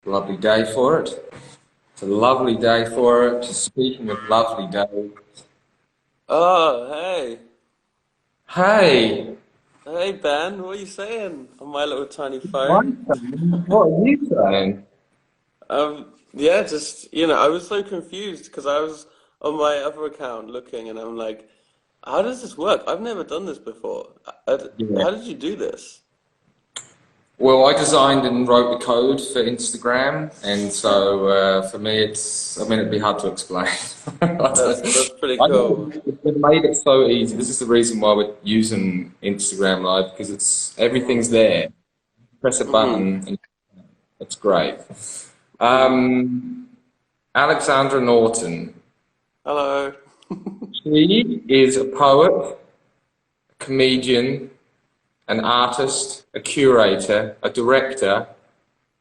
Lovely day for it. It's a lovely day for it. Speaking of lovely day, Oh, hey. hey, Hey, Ben, what are you saying on my little tiny phone? one thing, what are you saying? Yeah, just, I was so confused because I was on my other account looking and I'm like, how does this work? I've never done this before. Yeah. How did you do this? Well, I designed and wrote the code for Instagram, and so for me, I mean, it'd be hard to explain. That's pretty I cool. It made it so easy. This is the reason why we're using Instagram Live because everything's Mm-hmm. there. Press a Mm-hmm. button, and it's great. Mm-hmm. Um, Alexandra Norton. Hello. She is a poet, a comedian, an artist, a curator, a director,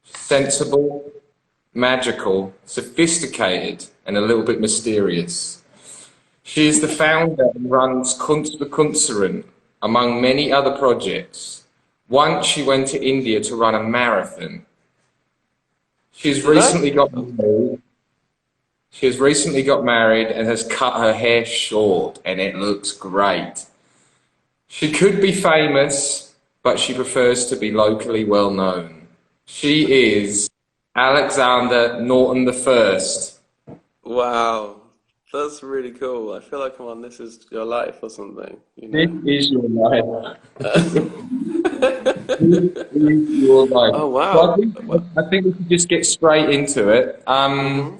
sensible, magical, sophisticated, and a little bit mysterious. She is the founder and runs Kunst für Künstlerin, among many other projects. Once she went to India to run a marathon. She's Did I? recently got Oh, married. She has recently got married and has cut her hair short, and it looks great. She could be famous, but she prefers to be locally well known. She is Alexander Norton the First. wow. That's really cool. I feel like I'm on This Is Your Life or something, you This know? is your life. This is your life. Oh, So wow. I think we should just get straight into it. Mm-hmm.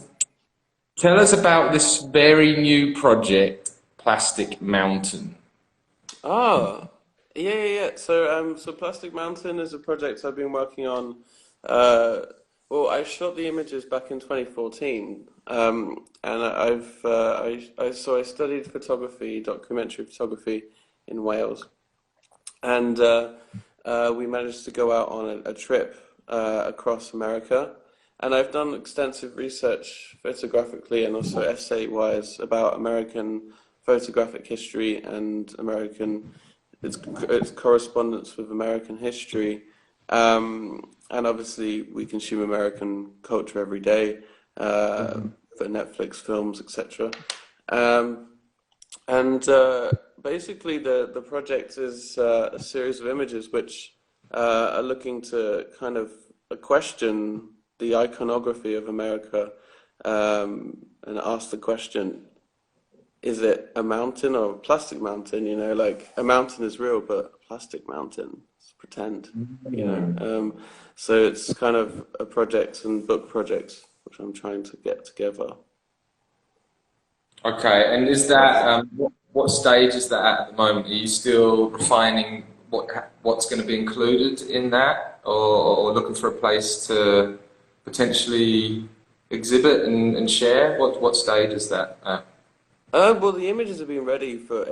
Tell us about this very new project, Plastic Mountain. Oh, yeah. So Plastic Mountain is a project I've been working on. Uh, well, I shot the images back in 2014, and I studied photography, documentary photography in Wales, and we managed to go out on a trip across America. And I've done extensive research photographically and also essay-wise about American photographic history and its correspondence with American history. And obviously, we consume American culture every day for Netflix films, etc. Um, and basically, the project is a series of images which are looking to kind of question the iconography of America and ask the question, is it a mountain or a plastic mountain? You know, like a mountain is real, but a plastic mountain is pretend, you know. Mm. So it's kind of a project and book project which I'm trying to get together. Okay, and is that what stage is that at the moment? Are you still refining what's going to be included in that, or looking for a place to potentially exhibit and share? What stage is that at? Well, the images have been ready for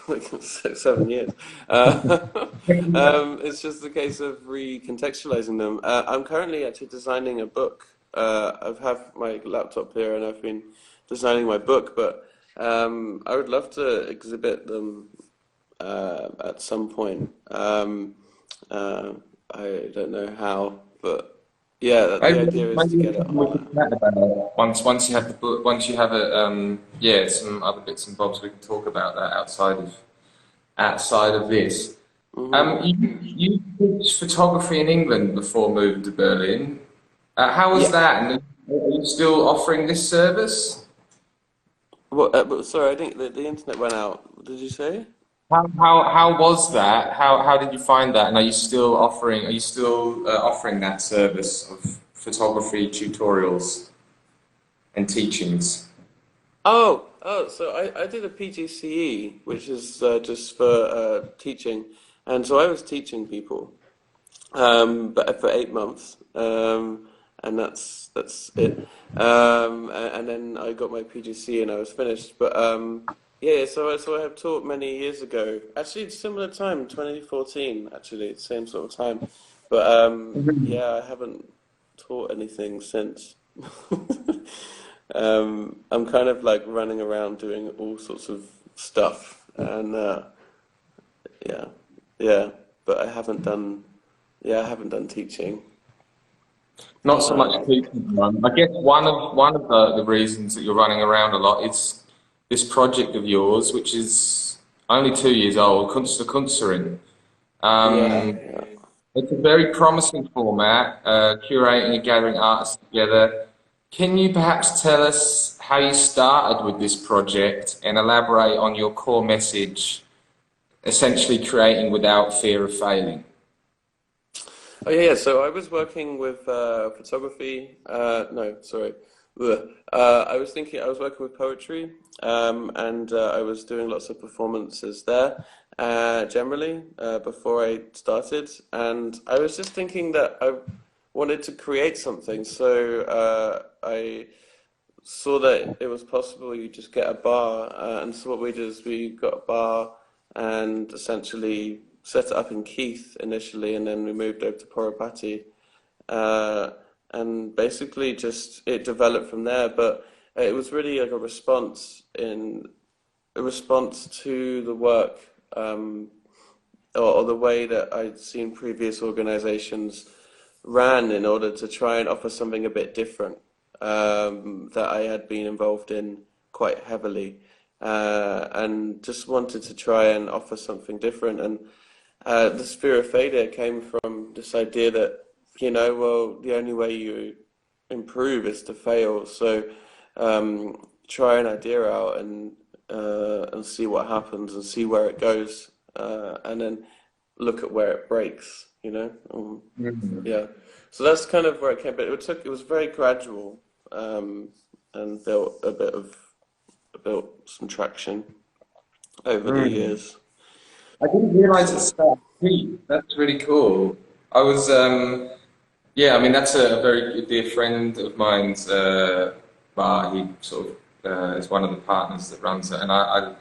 like 7 years. Uh, it's just a case of recontextualizing them. I'm currently actually designing a book. I've have my laptop here and I've been designing my book, but I would love to exhibit them at some point. Uh, I don't know how, but yeah, the Maybe, idea is to maybe get it we can on. chat about it. Once you have the book, once you have it, yeah, some other bits and bobs we can talk about that outside of this. Hmm. You did photography in England before moving to Berlin. How was Yeah. that? And are you still offering this service? Well, but sorry, I think the internet went out. What did you say? How was that? How did you find that? And are you still offering that service of photography tutorials and teachings? So I did a PGCE, which is just for teaching, and so I was teaching people, but for 8 months, and that's it. And then I got my PGCE and I was finished. But yeah, so I have taught many years ago, actually similar time, 2014, actually, same sort of time. But yeah, I haven't taught anything since. I'm kind of like running around doing all sorts of stuff, and yeah, yeah, but I haven't done, yeah, I haven't done teaching. Not so much Um, keeping them. I guess one of the reasons that you're running around a lot is this project of yours, which is only 2 years old, Kunst Kunsterin. yeah, Um, yeah. it's a very promising format, curating and gathering artists together. Can you perhaps tell us how you started with this project and elaborate on your core message, essentially creating without fear of failing? Oh yeah, yeah. So I was working with photography. No, sorry. Ugh. I was working with poetry, and I was doing lots of performances there, generally, before I started. And I was just thinking that I wanted to create something. So I saw that it was possible you just get a bar, and so what we did is we got a bar and essentially set it up in Keith initially, and then we moved over to Poropati, uh, and basically just it developed from there. But it was really like a response to the work, or the way that I'd seen previous organizations ran in order to try and offer something a bit different, that I had been involved in quite heavily, and just wanted to try and offer something different. And the sphere of failure came from this idea that, well, the only way you improve is to fail. So try an idea out and see what happens and see where it goes, and then look at where it breaks. Mhm. Yeah. So that's kind of where it came. But it was very gradual, and built some traction over the Mm. years. I didn't realize So it's that deep. That's really cool. I was, yeah, I mean, that's a very dear friend of mine's bar. He sort of is one of the partners that runs it, and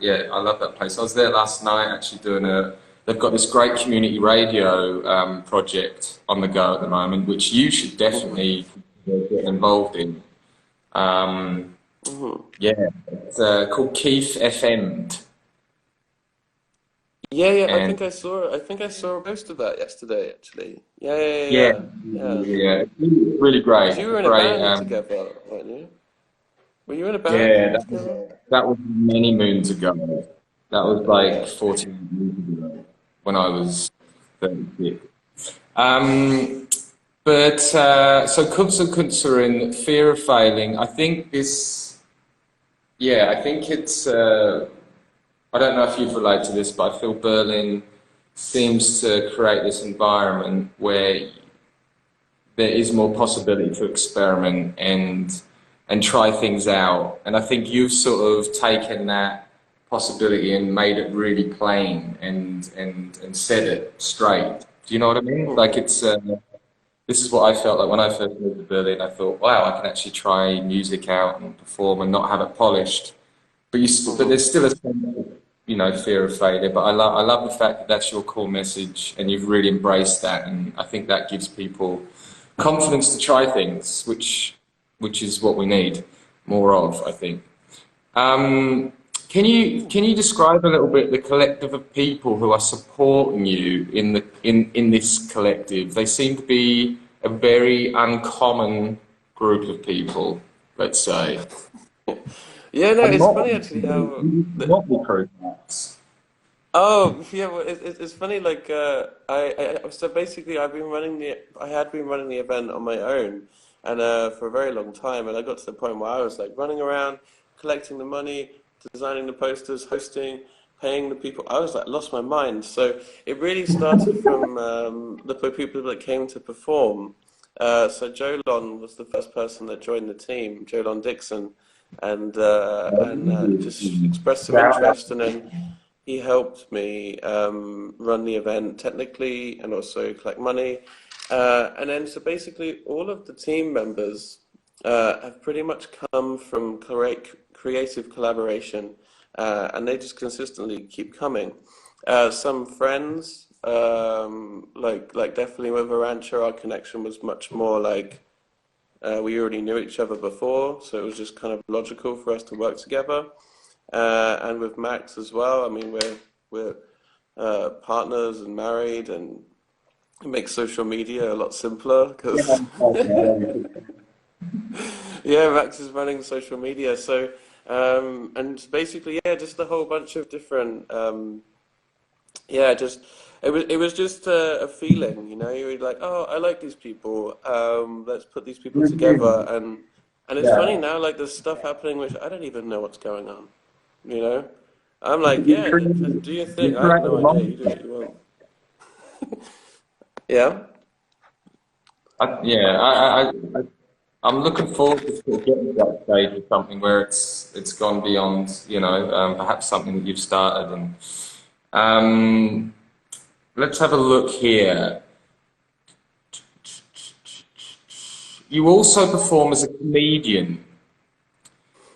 yeah, I love that place. I was there last night actually doing a. They've got this great community radio project on the go at the moment, which you should mhm, definitely get involved in. Um, mhm. yeah, it's called Keith FM, Yeah, yeah. and I think I saw a post of that yesterday. Actually. Yeah, yeah, yeah, yeah, yeah. Yeah. yeah, it's really great. Because you A were in a great, band together, weren't you? Were you in a band yeah. together? That was many moons ago. That was like Yeah. 14 years ago when I was 36. Um, but so Kunstler fear of failing. I think this, yeah, I think it's. I don't know if you've related to this, but I feel Berlin seems to create this environment where there is more possibility to experiment and try things out. And I think you've sort of taken that possibility and made it really plain and said it straight. Do you know what I mean? Like Mhm. it's this is what I felt like when I first moved to Berlin. I thought, wow, I can actually try music out and perform and not have it polished. But Mhm. there's still a sense of, fear of failure. But I love the fact that that's your core message and you've really embraced that. And I think that gives people confidence to try things, which is what we need more of, I think. Um, can you describe a little bit the collective of people who are supporting you in this collective? They seem to be a very uncommon group of people, let's say. Yeah, no, And it's not funny actually how. not the prototypes. Oh, yeah, well, it's funny. Like, so basically, I had been running the event on my own, and for a very long time, and I got to the point where I was like running around, collecting the money, designing the posters, hosting, paying the people. I was like lost my mind. So it really started from the people that came to perform. So Jolon was the first person that joined the team, Jolon Dixon, and just expressed some interest, and then he helped me run the event technically and also collect money. And then, so basically, all of the team members have pretty much come from creative collaboration, and they just consistently keep coming. Some friends, like definitely with Arancha, our connection was much more like we already knew each other before, so it was just kind of logical for us to work together. And with Max as well. I mean, we're partners and married, and It makes social media a lot simpler Yeah, because okay. yeah, Max is running social media. So and basically, yeah, just a whole bunch of different yeah, just it was just a feeling, you know. You were like, oh, I like these people. Let's put these people together, and it's funny Yeah. now. Like there's stuff happening which I don't even know what's going on. You know, I'm You, like, you yeah, created, do your you thing. I have created no a idea. You do monster. what you want. Yeah. I'm looking forward to sort of getting to that stage of something where it's gone beyond, perhaps something that you've started. And um, let's have a look here. You also perform as a comedian.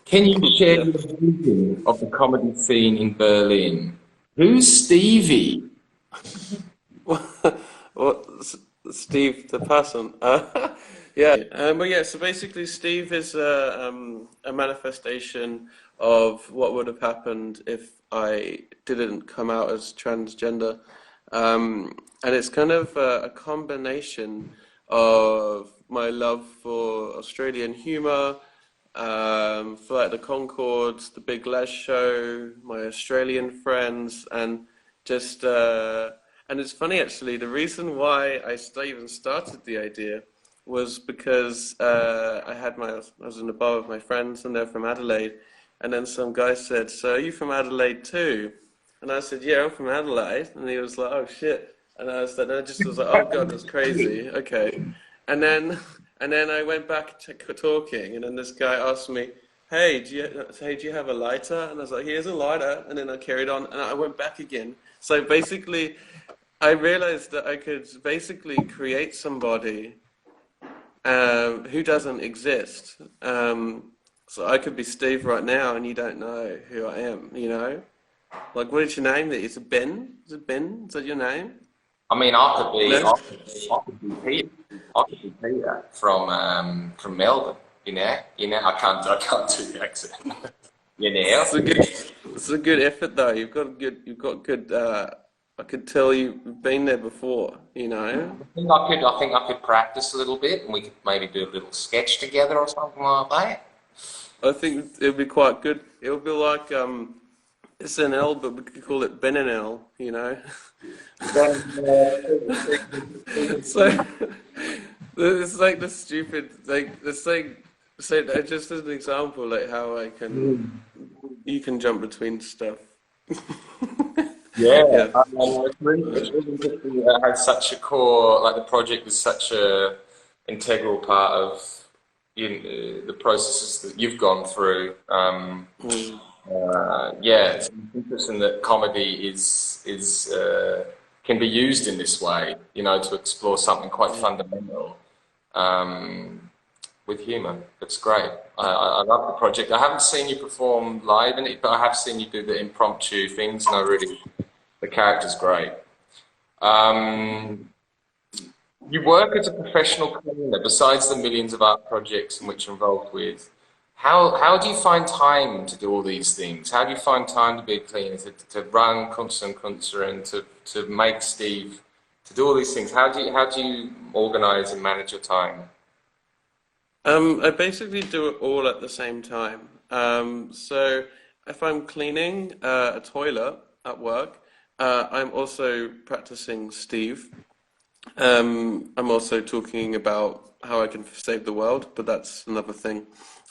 Can you share Yeah. your vision of the comedy scene in Berlin? Who's Stevie? What, Steve, the person? Yeah. But yeah, so basically, Steve is a manifestation of what would have happened if I didn't come out as transgender. And it's kind of a combination of my love for Australian humor, for like the Concords, the Big Les Show, my Australian friends, and just and it's funny actually. The reason why even started the idea was because I was in a bar with my friends and they're from Adelaide, and then some guy said, "So are you from Adelaide too?" And I said, "Yeah, I'm from Adelaide," and he was like, "Oh shit." And I just was like, "Oh God, that's crazy." Okay, and then and then I went back to talking, and then this guy asked me, hey, do you have a lighter?" And I was like, "Here's a lighter." And then I carried on, and I went back again. So basically, I realized that I could basically create somebody who doesn't exist. So I could be Steve right now, and you don't know who I am. You know, like what is your name? Is it Ben? Is it Ben? Is that your name? I mean, No. I could be Peter. I could be Peter from Melbourne. I can't do the accent. You know. It's a good, it's a good effort though. You've got good. I could tell you've been there before. You know. I think I could practice a little bit, and we could maybe do a little sketch together or something like that. I think it'll be quite good. It'll be like SNL, but we could call it Ben and L. You know. Then, So it's like the stupid like this thing. So just as an example, like how I can you can jump between stuff. yeah, Yeah. it's really interesting that it has such a core, like the project is such a integral part of the processes that you've gone through. Mm. Yeah, it's interesting that comedy is can be used in this way, to explore something quite Yeah. fundamental with humour. It's great. I love the project. I haven't seen you perform live in it, but I have seen you do the impromptu things, and I really the character's great. Um, you work as a professional cleaner, besides the millions of art projects in which you're involved with. How do you find time to do all these things? How do you find time to be a cleaner, to run Kunst and Kunstler, and to make Steve, to do all these things? How do you organize and manage your time? I basically do it all at the same time. So if I'm cleaning a toilet at work, I'm also practicing Steve. I'm also talking about how I can save the world, but that's another thing.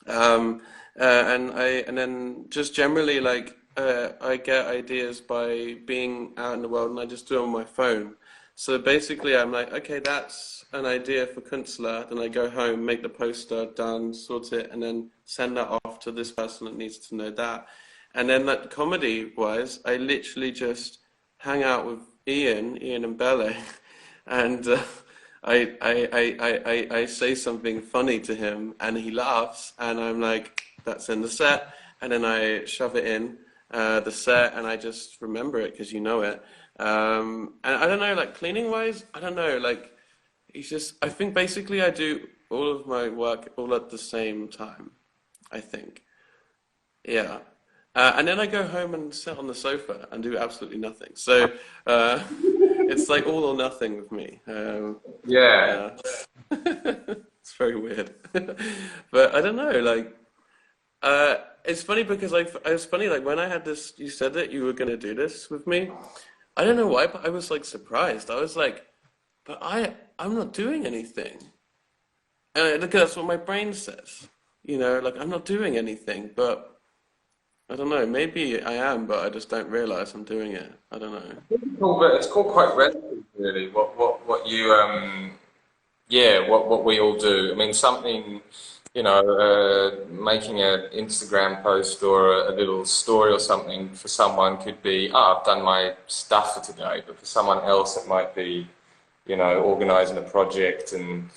And then just generally like I get ideas by being out in the world, and I just do it on my phone. So basically, I'm like, okay, that's an idea for Künstler. Then I go home, make the poster, done, sort it, and then send that off to this person that needs to know that. And then like comedy wise, I literally just hang out with Ian and Belle, and I say something funny to him, and he laughs, and I'm like, that's in the set, and then I shove it in the set, and I just remember it because you know it. And I don't know, like cleaning wise, I don't know, like it's just I think basically I do all of my work all at the same time. I think, yeah. And then I go home and sit on the sofa and do absolutely nothing. So, uh, It's like all or nothing with me. Yeah. Yeah, it's very weird. But I don't know, like, it's funny because like it's funny like when I had this, you said that you were gonna do this with me. I don't know why, but I was like surprised. I was like, but I'm not doing anything. And look, that's what my brain says. Like I'm not doing anything, but I don't know. Maybe I am, but I just don't realize I'm doing it. I don't know. It's called quite relative, really. What you yeah, what we all do. I mean, something, making an Instagram post or a little story or something for someone could be, I've done my stuff for today. But for someone else, it might be, organising a project and,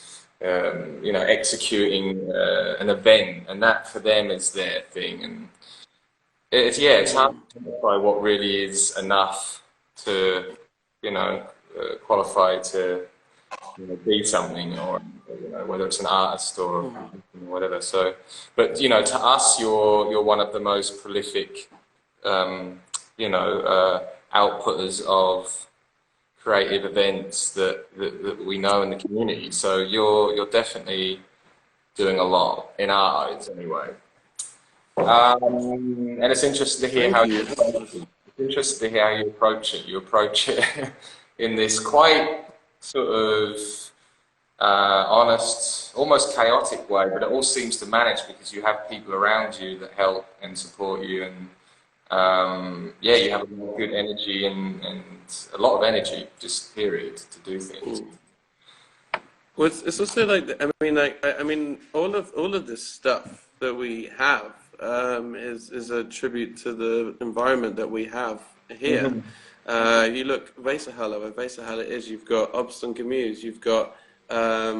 executing an event, and that for them is their thing. And it's hard Mm. to identify what really is enough to, qualify to be something, or whether it's an artist or Mhm. whatever. So, but to us, you're one of the most prolific, um, outputters of creative events that we know in the community. So you're definitely doing a lot in our eyes, anyway. And it's interesting to hear Thank how you you. approach it. It's interesting to hear how you approach it. You approach it in this quite sort of honest, almost chaotic way, but it all seems to manage because you have people around you that help and support you, and yeah, you have a lot of good energy and a lot of energy, just period, to do things. Mm. Well, it's also like I mean, all of this stuff that we have is a tribute to the environment that we have here. Mhm. You look Weserhalle, where Weserhalle is. You've got Obst und Gemüse. You've got a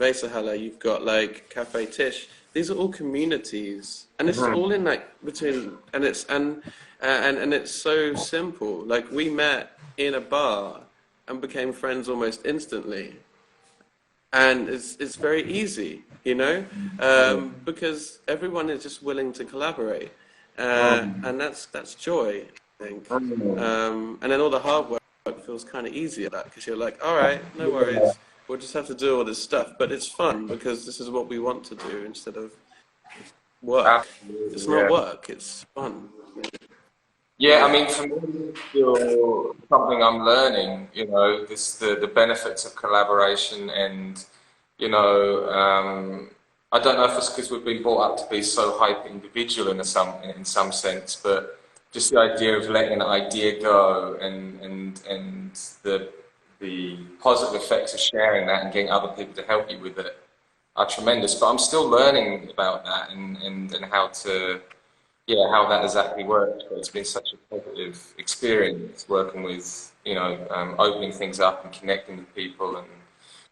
Weserhalle. You've got like Cafe Tisch. These are all communities, and this is all Mhm. in like between, and it's so simple. Like we met in a bar and became friends almost instantly, and it's very easy, because everyone is just willing to collaborate, Mhm. and that's joy, I think. Mhm. And then all the hard work feels kind of easy at that because you're like, all right, no Yeah, worries, we'll just have to do all this stuff, but it's fun because this is what we want to do instead of work. It's absolutely, not yeah. work, it's fun. Yeah, I mean, for me, it's still something I'm learning, the benefits of collaboration and, I don't know if it's because we've been brought up to be so hyper individual in some sense, but just the idea of letting an idea go and the positive effects of sharing that and getting other people to help you with it are tremendous. But I'm still learning about that and how to how that exactly works. But it's been such a positive experience working with, opening things up and connecting with people,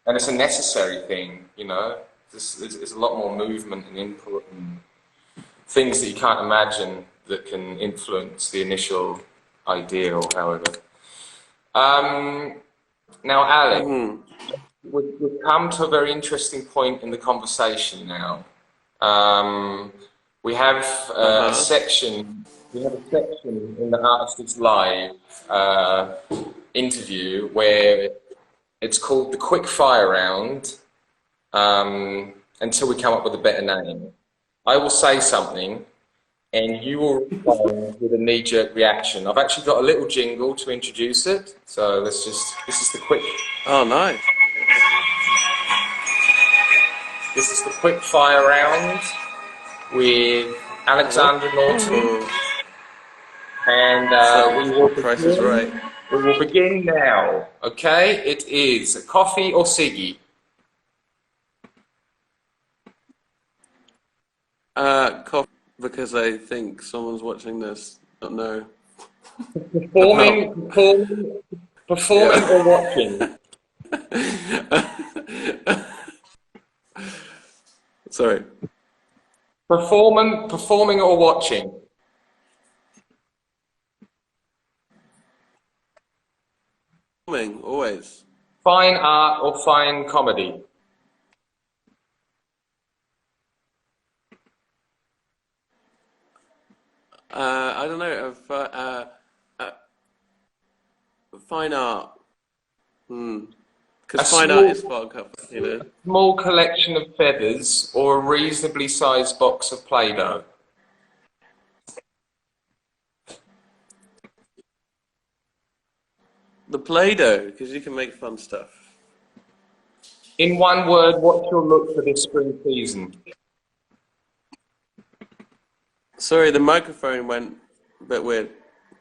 and it's a necessary thing, There's a lot more movement and input and things that you can't imagine that can influence the initial idea or however. Um, Now, Alex, Hmm. we've come to a very interesting point in the conversation now. Um, we have a Uh-huh. section. We have a section in the Artists Live interview where it's called the Quick Fire Round. Until we come up with a better name, I will say something, and you will respond with a knee-jerk reaction. I've actually got a little jingle to introduce it. So let's just. This is the quick. Oh, nice. This is the quick fire round with Alexander Norton, Oh, and it's like we will Price is Right. begin. We will begin now. Okay, it is coffee or ciggy. Cough because I think someone's watching this. Don't know about. Performing, performing, Yeah. performing or watching. Sorry. Performing or watching. Filming, always. Fine art or fine comedy. I don't know. Uh, Fine art. Because A fine art is far covered, you know. small collection of feathers or a reasonably sized box of Play-Doh? The Play-Doh, because you can make fun stuff. In one word, what's your look for this spring season? Sorry, the microphone went a bit weird.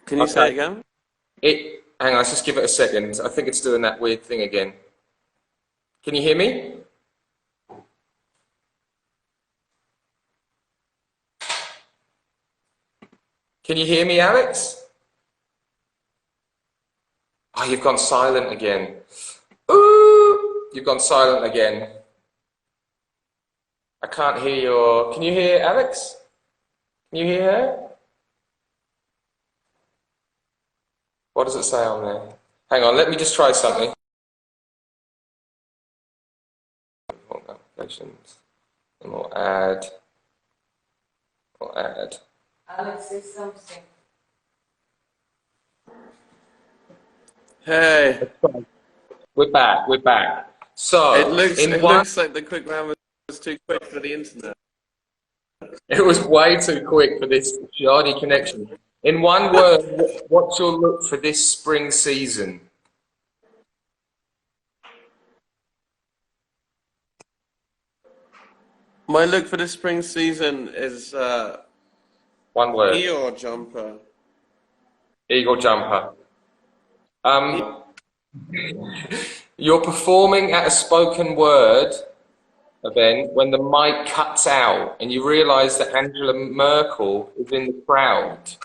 Can you say it again? Hang on, let's just give it a second. I think it's doing that weird thing again. Can you hear me? Can you hear me, Alex? Oh, you've gone silent again. Ooh, you've gone silent again. I can't hear your... Can you hear Alex? Can you hear her? What does it say on there? Hang on, let me just try something. Applications. And we'll add. Alex, say something. Hey. We're back. So, It looks like the quick round was too quick for the internet. It was way too quick for this shoddy connection. In one word, what's your look for this spring season? My look for the spring season is One word. Eeyore jumper. Eagle jumper. You're performing at a spoken word event when the mic cuts out and you realise that Angela Merkel is in the crowd.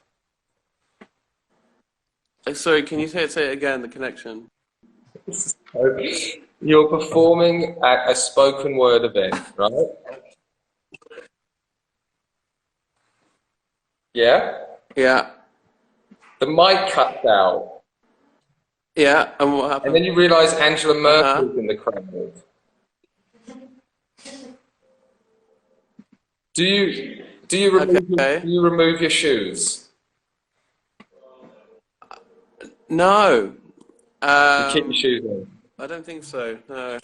Sorry, can you say it again, the connection? You're performing at a spoken word event, right? Yeah? Yeah. The mic cuts out. Yeah, and what happened? And then you realise Angela Merkel is in the crowd. Do you remove your shoes? No. You keep your shoes on. I don't think so. No.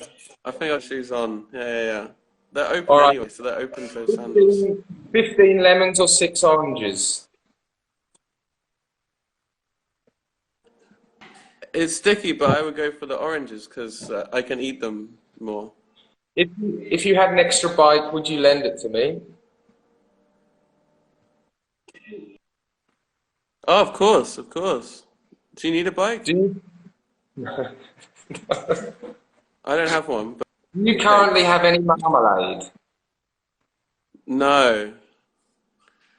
I think I have shoes on. Yeah. They're open All right. anyway, so they're open toe sandals. 15 lemons or 6 oranges? It's sticky, but I would go for the oranges because I can eat them more. If you had an extra bike, would you lend it to me? Oh, of course. Do you need a bike? Do I don't have one. But you currently have any marmalade? no.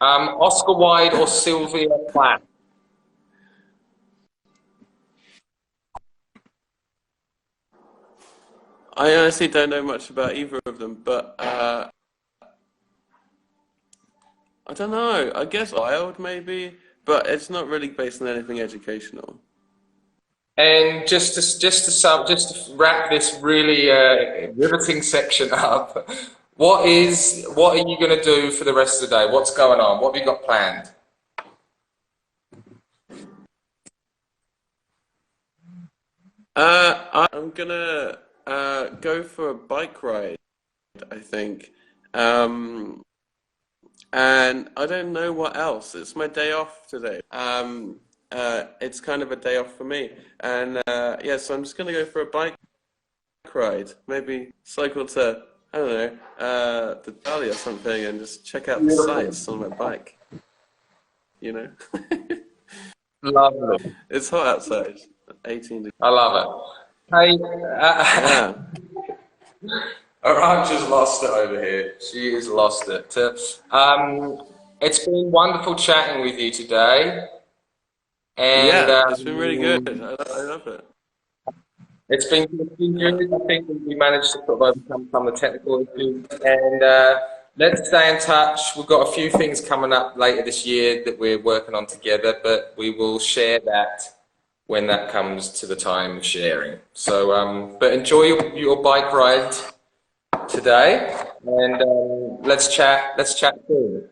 Oscar Wilde or Sylvia Plath? I honestly don't know much about either of them, but I don't know. I guess Wilde maybe, but it's not really based on anything educational. And just to wrap this really riveting section up, what are you going to do for the rest of the day? What's going on? What have you got planned? I'm gonna go for a bike ride, I think. And I don't know what else. It's my day off today. It's kind of a day off for me. And yeah, so I'm just gonna go for a bike ride. Maybe cycle to, I don't know, the Dali or something and just check out the sights on my bike. You know? Lovely. It's hot outside. 18 degrees. I love it. Hey, Yeah. Aranja's lost it over here. She has lost it. It's been wonderful chatting with you today. And Yeah, it's been really good. I love it. It's been good. I think we managed to sort of overcome some of the technical issues. And let's stay in touch. We've got a few things coming up later this year that we're working on together, but we will share that when that comes to the time of sharing. So, but enjoy your bike ride today, and let's chat soon.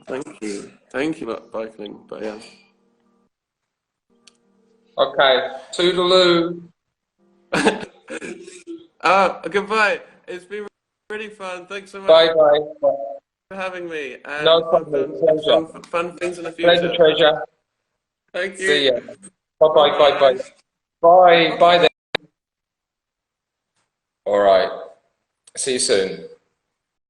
Thank you. Thank you, not biking, but yeah. Okay. Toodaloo. Goodbye. It's been really fun. Thanks so much Bye bye. for having me, No and problem. Pleasure. fun things in the Pleasure, future. treasure. Thank See you. ya. Bye bye. Bye bye. Bye. Bye then. All right. See you soon.